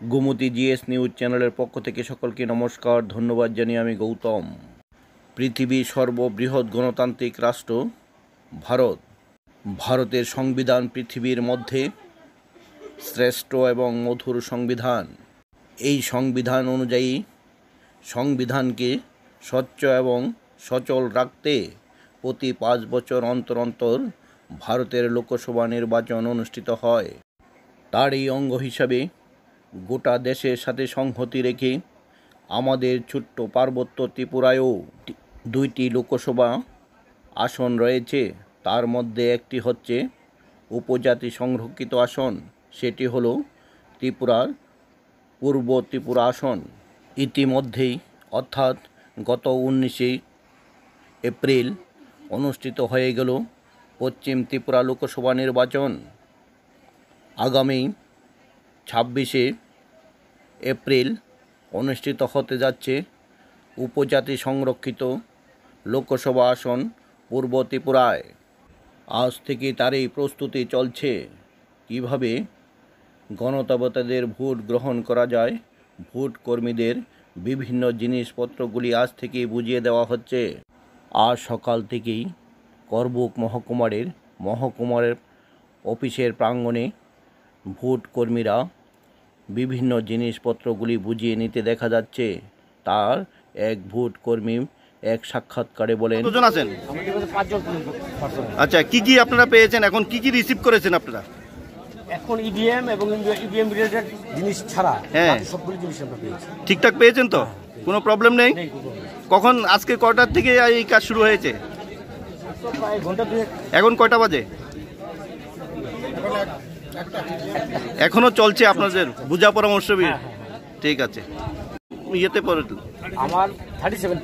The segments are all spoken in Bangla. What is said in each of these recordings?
গোমতী জিএস নিউজ চ্যানেলের পক্ষ থেকে সকলকে নমস্কার, ধন্যবাদ জানিয়ে আমি গৌতম। পৃথিবীর সর্ববৃহৎ গণতান্ত্রিক রাষ্ট্র ভারত। ভারতের সংবিধান পৃথিবীর মধ্যে শ্রেষ্ঠ এবং মধুর সংবিধান। এই সংবিধান অনুযায়ী সংবিধানকে স্বচ্ছ এবং সচল রাখতে প্রতি 5 বছর অন্তর অন্তর ভারতের লোকসভা নির্বাচন অনুষ্ঠিত হয়। তারই অঙ্গ হিসাবে গোটা দেশের সাথে সংহতি রেখে আমাদের ছোট্ট পার্বত্য ত্রিপুরায়ও 2টি লোকসভা আসন রয়েছে। তার মধ্যে একটি হচ্ছে উপজাতি সংরক্ষিত আসন, সেটি হলো ত্রিপুরার পূর্ব ত্রিপুরা আসন। ইতিমধ্যেই অর্থাৎ গত 19 এপ্রিল অনুষ্ঠিত হয়ে গেল পশ্চিম ত্রিপুরা লোকসভা নির্বাচন। আগামী 26 এপ্রিল অনুষ্ঠিত হতে যাচ্ছে উপজাতি সংরক্ষিত লোকসভা আসন পূর্ব ত্রিপুরায়। আজ থেকে তারই প্রস্তুতি চলছে। কিভাবে গণতান্ত্রিকদের ভোট গ্রহণ করা যায়, ভোট কর্মীদের বিভিন্ন জিনিসপত্রগুলি আজ থেকেই বুঝিয়ে দেওয়া হচ্ছে। আজ সকাল থেকেই করবুক মহকুমার অফিসের প্রাঙ্গণে ভোট কর্মীরা বিভিন্ন জিনিসপত্রগুলি বুঝিয়ে নিতে দেখা যাচ্ছে। তার এক ভোট কর্মী এক সাক্ষাৎকারে বলেন, কতজন আছেন? আচ্ছা, কি কি আপনারা পেয়েছেন? এখন কি কি রিসিভ করেছেন আপনারা? এখন ইভিএম এবং ইভিএম রিলেটেড জিনিস ছাড়া সবগুলো জিনিস আমরা পেয়েছি। ঠিকঠাক পেয়েছেন তো? কোনো প্রবলেম নেই? কখন, আজকে কয়টার থেকে এই কাজ শুরু হয়েছে? এখন কয়টা বাজে? এখনো চলছে আপনাদের বুঝা পরামর্শ? ঠিক আছে। ইয়েতে পরে আমার 37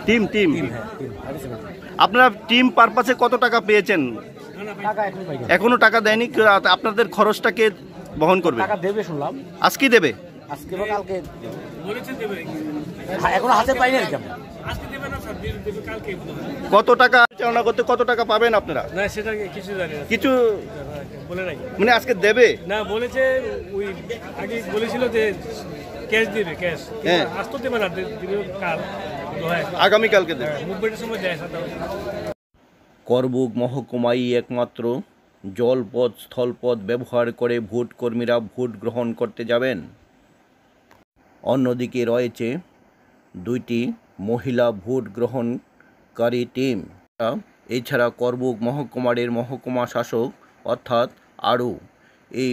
টিম আপনারা টিম পারপাসে কত টাকা পেয়েছেন? এখনো টাকা দেয়নি। আপনাদের খরচটা কে বহন করবে? টাকা দেবে শুনলাম। আজকে দেবে? আজকে বা কালকে বলেছে দেবে। এখনো হাতে পাইনি আর কি। আজকে দেবে না স্যার, দেবে কালকে। কত টাকা চালনা করতে কত টাকা পাবেন আপনারা? না সেটা কিছু জানি না, কিছু বলে নাই। মানে আজকে দেবে না, বলেছে ওই আগে বলেছিল যে ক্যাশ দিবে, ক্যাশ। হ্যাঁ, আজ তো দেবে না, দিবে কাল, আগামী কালকে দেবে। মুভমেন্টের সময় যায়। করবুক মহকুমায় একমাত্র জলপথ স্থলপথ ব্যবহার করে ভোট কর্মীরা ভোট গ্রহণ করতে যাবেন। অন্যদিকে রয়েছে 2টি মহিলা ভোট গ্রহণকারী টিম। এছাড়া করবুক মহকুমারের মহকুমা শাসক অর্থাৎ আরও এই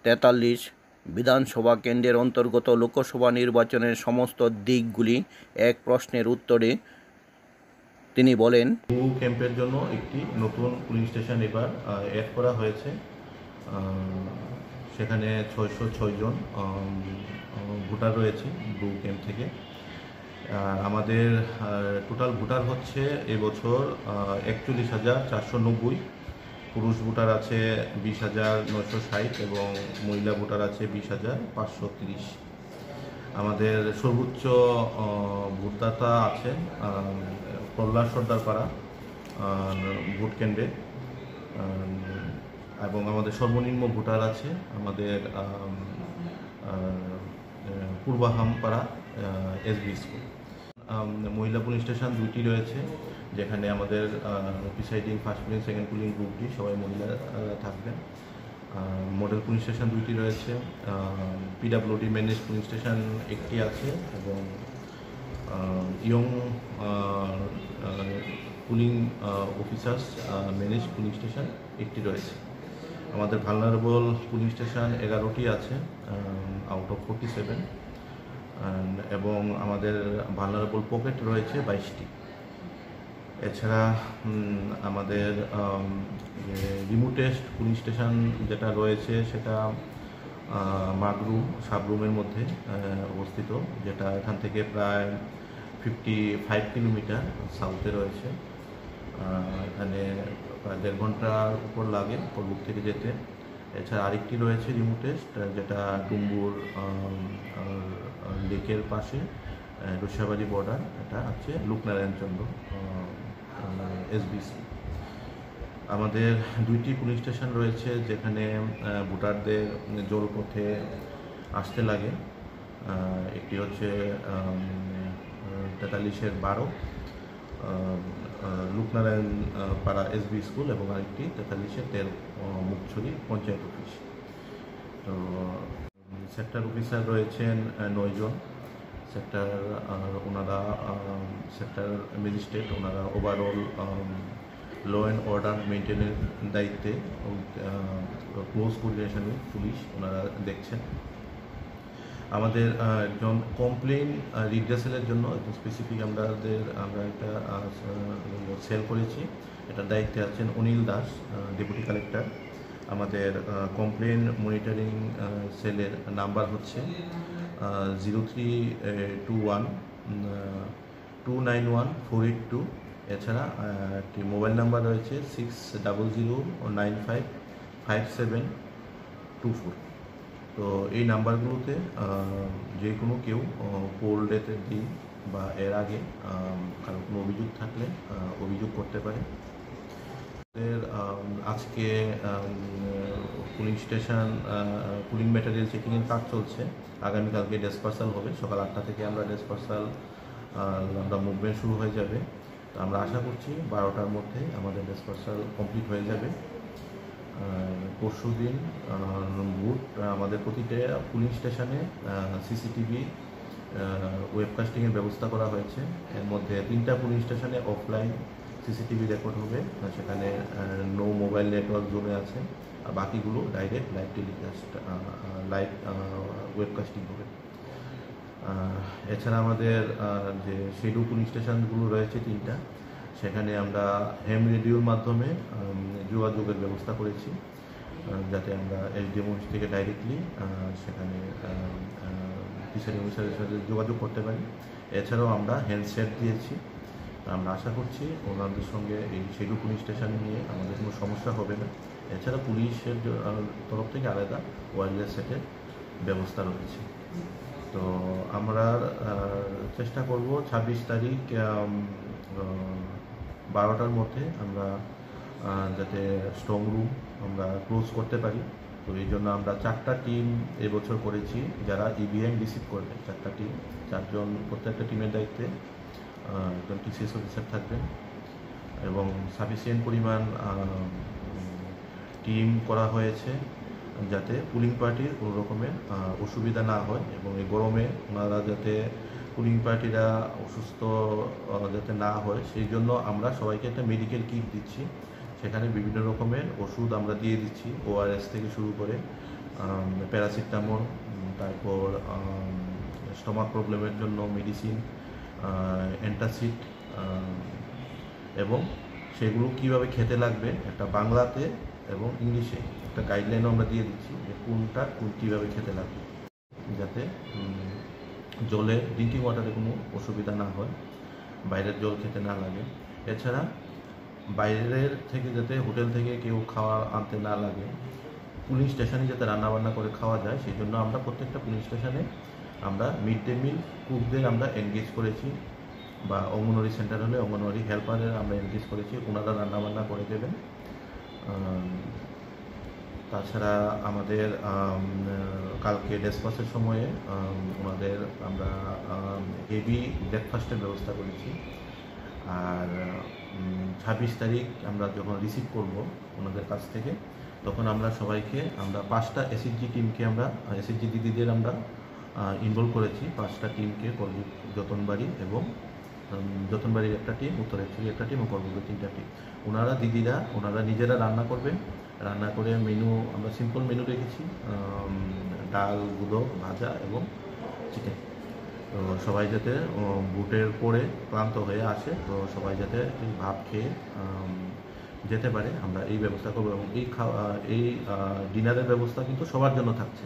43 বিধানসভা কেন্দ্রের অন্তর্গত লোকসভা নির্বাচনের সমস্ত দিকগুলি এক প্রশ্নের উত্তরে তিনি বলেন, ক্যাম্পের জন্য একটি নতুন পুলিং স্টেশন এবার অ্যাড করা হয়েছে। সেখানে 606 জন ভোটার রয়েছে ব্লু ক্যাম্প থেকে। আমাদের টোটাল ভোটার হচ্ছে এবছর 41,490। পুরুষ ভোটার আছে 20,960 এবং মহিলা ভোটার আছে 20,530। আমাদের সর্বোচ্চ ভোটদাতা আছেন প্রহ্লাদ সর্দারপাড়া ভোট কেন্দ্রে, এবং আমাদের সর্বনিম্ন ভোটার আছে আমাদের পূর্বাহামপাড়া এসবি স্কুল। মহিলা পুলিং স্টেশন 2টি রয়েছে, যেখানে আমাদের presiding first polling second polling গ্রুপটি সবাই মহিলা থাকবেন। মডেল পুলিং স্টেশন 2টি রয়েছে, পিডাব্লিউডি ম্যানেজ পুলিং স্টেশন 1টি আছে এবং young polling officers manage polling station 1টি রয়েছে। আমাদের ভালনারেবল পুলিং স্টেশন 11টি আছে আউট অফ 47, এবং আমাদের ভালনারেবল পকেট রয়েছে 22টি। এছাড়া আমাদের রিমোটেস্ট পুলিং স্টেশন যেটা রয়েছে সেটা মাগরু সাবরুমের মধ্যে অবস্থিত, যেটা এখান থেকে প্রায় 55 কিলোমিটার সাউথে রয়েছে। এখানে প্রায় 1.5 ঘন্টার উপর লাগে করবুক থেকে যেতে। এছাড়া আরেকটি রয়েছে রিমোটেস্ট, যেটা ডুম্বুর লেকের পাশে রসিয়াবাড়ি বর্ডার, এটা আছে লোকনারায়ণচন্দ্র এসবিসি। আমাদের 2টি পুলিশ স্টেশন রয়েছে যেখানে ভোটারদের জলপথে আসতে লাগে। একটি হচ্ছে 43-12 লুকনারায়ণ পাড়া এসবি স্কুল এবং আরেকটি 43-13 মুখছড়ি পঞ্চায়েত অফিস। তো সেক্টর অফিসার রয়েছেন 9 জন। সেক্টর ওনারা সেক্টর ম্যাজিস্ট্রেট, ওনারা ওভারঅল ল অ্যান্ড অর্ডার মেনটেনের দায়িত্বে ক্লোজ কোঅর্ডিনেশন উইথ পুলিশ ওনারা দেখছেন। আমাদের একজন কমপ্লেন রিড্রেসেলের জন্য একজন স্পেসিফিক আমরা একটা সেল করেছি। এটার দায়িত্বে আছেন অনিল দাস, ডেপুটি কালেক্টর। আমাদের কমপ্লেন মনিটরিং সেলের নাম্বার হচ্ছে 0321291482। এছাড়া একটি মোবাইল নাম্বার রয়েছে 6009555724। তো এই নাম্বারগুলোতে যে কোনো কেউ পোল ডেটের দিন বা এর আগে কারো কোনো অভিযোগ থাকলে অভিযোগ করতে পারে। আজকে পুলিং স্টেশন পুলিং ম্যাটেরিয়াল চেকিংয়ের কাজ চলছে। আগামীকালকে ডিসপার্সাল হবে, সকাল 8টা থেকে আমরা ডিসপার্সাল আমরা মুভমেন্ট শুরু হয়ে যাবে। তো আমরা আশা করছি 12টার মধ্যে আমাদের ডিসপার্সাল কমপ্লিট হয়ে যাবে। পরশু দিন বুট আমাদের প্রতিটা পুলিং স্টেশনে সিসিটিভি ওয়েবকাস্টিংয়ের ব্যবস্থা করা হয়েছে। এর মধ্যে 3টা পুলিং স্টেশনে অফলাইন সিসিটিভি রেকর্ড হবে, সেখানে নো মোবাইল নেটওয়ার্ক জোনে আছে। আর বাকিগুলো direct live telecast live webcasting হবে। এছাড়া আমাদের যে শিডিউল পুলিং স্টেশনগুলো রয়েছে 3টা, সেখানে আমরা হেম রেডিওর মাধ্যমে যোগাযোগের ব্যবস্থা করেছি, যাতে আমরা এসডিএম অফিস থেকে ডাইরেক্টলি সেখানে ফিশারি অফিসারের সাথে যোগাযোগ করতে পারি। এছাড়াও আমরা হ্যান্ডসেট দিয়েছি। আমরা আশা করছি ওনাদের সঙ্গে এই শিডিউল পুলিশ স্টেশন নিয়ে আমাদের কোনো সমস্যা হবে না। এছাড়া পুলিশের তরফ থেকে আলাদা ওয়্যারলেস সেটের ব্যবস্থা রয়েছে। তো আমরা চেষ্টা করব 26 তারিখ 12টার মধ্যে আমরা যাতে স্ট্রং রুম আমরা ক্লোজ করতে পারি। তো এই জন্য আমরা 4টা টিম এবছর করেছি যারা ইভিএম রিসিভ করবে। 4টা টিম, 4 জন প্রত্যেকটা টিমের দায়িত্বে একজন টিসিএস অফিসার থাকবেন এবং সাফিসিয়েন্ট পরিমাণ টিম করা হয়েছে যাতে পুলিং পার্টির কোনো রকমের অসুবিধা না হয় এবং এই গরমে ওনারা যাতে পুলিং পার্টিরা অসুস্থ যাতে না হয় সেই জন্য আমরা সবাইকে একটা মেডিকেল কিট দিচ্ছি। সেখানে বিভিন্ন রকমের ওষুধ আমরা দিয়ে দিচ্ছি, ওআরএস থেকে শুরু করে প্যারাসিটামল, তারপর স্টমাক প্রবলেমের জন্য মেডিসিন, অ্যান্টাসিড, এবং সেগুলো কিভাবে খেতে লাগবে একটা বাংলাতে এবং ইংলিশে একটা গাইডলাইনও আমরা দিয়ে দিচ্ছি যে কোনটা কীভাবে খেতে লাগবে, যাতে জলে ড্রিঙ্কিং ওয়াটারে কোনো অসুবিধা না হয়, বাইরের জল খেতে না লাগে। এছাড়া বাইরের থেকে যাতে হোটেল থেকে কেউ খাওয়া আনতে না লাগে, পুলিং স্টেশনে যাতে রান্নাবান্না করে খাওয়া যায় সেই জন্য আমরা প্রত্যেকটা পুলিং স্টেশনে আমরা মিড ডে মিল কুকদের আমরা এনগেজ করেছি, বা অঙ্গনওয়াড়ি সেন্টার হলে অঙ্গনওয়াড়ি হেল্পারের আমরা এনগেজ করেছি, ওনারা রান্নাবান্না করে দেবেন। তাছাড়া আমাদের কালকে ডেসপাসের সময়ে ওনাদের আমরা হেভি ব্রেকফাস্টের ব্যবস্থা করেছি। আর 26 তারিখ আমরা যখন রিসিভ করব ওনাদের কাছ থেকে তখন আমরা সবাইকে আমরা 5টা এসএইচজি টিমকে আমরা এসএইচজি দিদিদের আমরা ইনভলভ করেছি। 5টা টিমকে যতনবাড়ি এবং যতনবাড়ির একটা টিম, উত্তরেশ্বরী একটা টিম ও কর্মপুর 3টা টিম। ওনারা নিজেরা রান্না করবেন। রান্না করে মেনু আমরা সিম্পল মেনু রেখেছি, ডাল, গুঁড়ো, ভাজা এবং চিকেন। তো সবাই যাতে বুটের পরে ক্লান্ত হয়ে আসে, তো সবাই যাতে ভাত খেয়ে যেতে পারে আমরা এই ব্যবস্থা করবো। এবং এই ডিনারের ব্যবস্থা কিন্তু সবার জন্য থাকছে,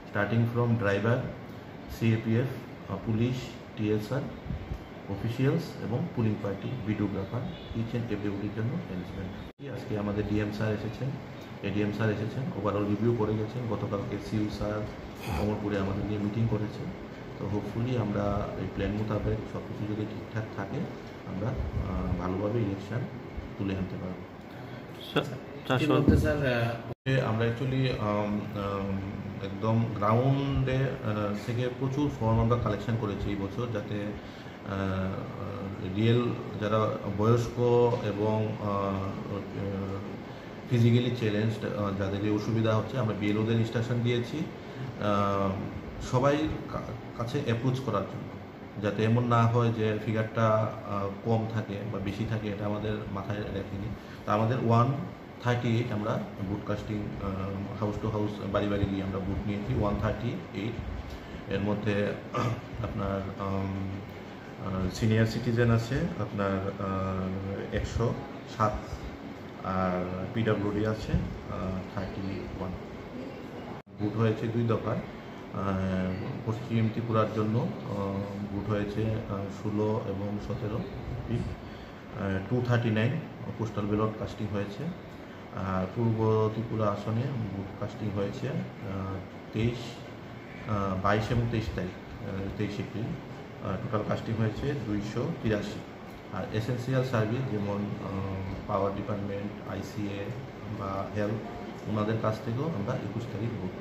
starting from driver, CAPF, police, TSR, officials এবং polling party, videographer, each and এভরিবডির জন্য অ্যারেঞ্জমেন্ট। আজকে আমাদের ডিএম স্যার এসেছেন, এডিএম স্যার এসেছেন, ওভারঅল রিভিউ করে গেছেন। গতকালকে সিউ স্যার অমরপুরে আমাদের নিয়ে মিটিং করেছে। তো হোপফুলি আমরা এই প্ল্যান মোতাবেক সব কিছু যদি ঠিকঠাক থাকে আমরা ভালোভাবে ইলেকশন তুলে আনতে পারব। আমরা অ্যাকচুয়ালি একদম গ্রাউন্ডে থেকে প্রচুর ফর্ম আমরা কালেকশন করেছি এই বছর, যাতে রিয়েল যারা বয়স্ক এবং ফিজিক্যালি চ্যালেঞ্জড যাদের এই অসুবিধা হচ্ছে, আমরা বিএলওদের ইনস্ট্রাকশন দিয়েছি সবাই কাছে অ্যাপ্রোচ করার জন্য, যাতে এমন না হয় যে ফিগারটা কম থাকে বা বেশি থাকে, এটা আমাদের মাথায় রাখিনি। তা আমাদের 138 আমরা বুট কাস্টিং হাউস টু হাউস বাড়ি বাড়ি গিয়ে আমরা বুট নিয়েছি 138। এর মধ্যে আপনার সিনিয়র সিটিজেন আছে আপনার 107, আর পিডাব্লিউডি আছে 31। বুট হয়েছে 2 দফায়। পশ্চিম ত্রিপুরার জন্য বুট হয়েছে 16 এবং 17 ফিট, 239 পোস্টাল ব্যালট কাস্টিং হয়েছে। আর পূর্ব ত্রিপুরা আসনে বুট কাস্টিং হয়েছে 22 এবং 23 তারিখ 23 এপ্রিল। টোটাল কাস্টিং হয়েছে 283। আর এসেন্সিয়াল সার্ভিস যেমন পাওয়ার ডিপার্টমেন্ট, আইসিএ বা হেলথ, ওনাদের কাছ থেকেও আমরা 21 তারিখ বুট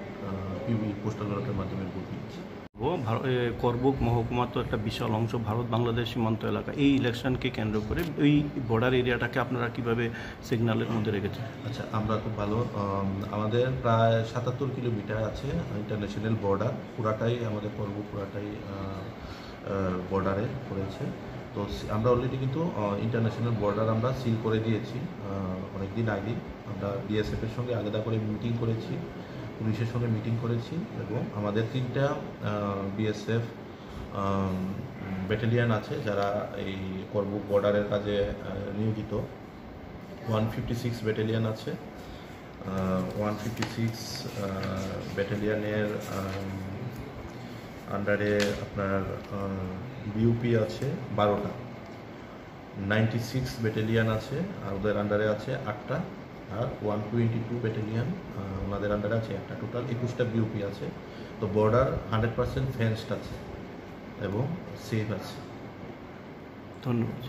পিবি পোস্টাল ব্যালটের মাধ্যমে বুট নিচ্ছি। করবুক মহকুমা তো একটা বিশাল অংশ ভারত বাংলাদেশ সীমান্ত এলাকা, এই ইলেকশনকে কেন্দ্র করে এই বর্ডার এরিয়াটাকে আপনারা কিভাবে সিগন্যালের মধ্যে রেখেছেন? আচ্ছা, আমরা খুব ভালো, আমাদের প্রায় 77 কিলোমিটার আছে ইন্টারন্যাশনাল বর্ডার, পুরাটাই আমাদের করবুক পুরাটাই বর্ডারে পড়েছে। তো আমরা অলরেডি কিন্তু ইন্টারন্যাশনাল বর্ডার আমরা সিল করে দিয়েছি অনেক দিন আগে। আমরা বিএসএফের সঙ্গে আলাদা করে মিটিং করেছি, পুলিশের সঙ্গে মিটিং করেছি, এবং আমাদের 3টা বিএসএফ ব্যাটালিয়ান আছে যারা এই করবুক বর্ডারের কাজে নিয়োজিত। 156 ব্যাটালিয়ান আছে, 156 ব্যাটালিয়ানের আন্ডারে আপনার বিউপি আছে 12টা, 96 ব্যাটালিয়ান আছে আর ওদের আন্ডারে আছে 8টা, আর 122 ব্যাটালিয়ান ওনাদের আন্ডারে আছে 1টা, টোটাল 21টা বিউপি আছে। তো বর্ডার 100% ফেন্সড আছে এবং সেফ আছে। ধন্যবাদ।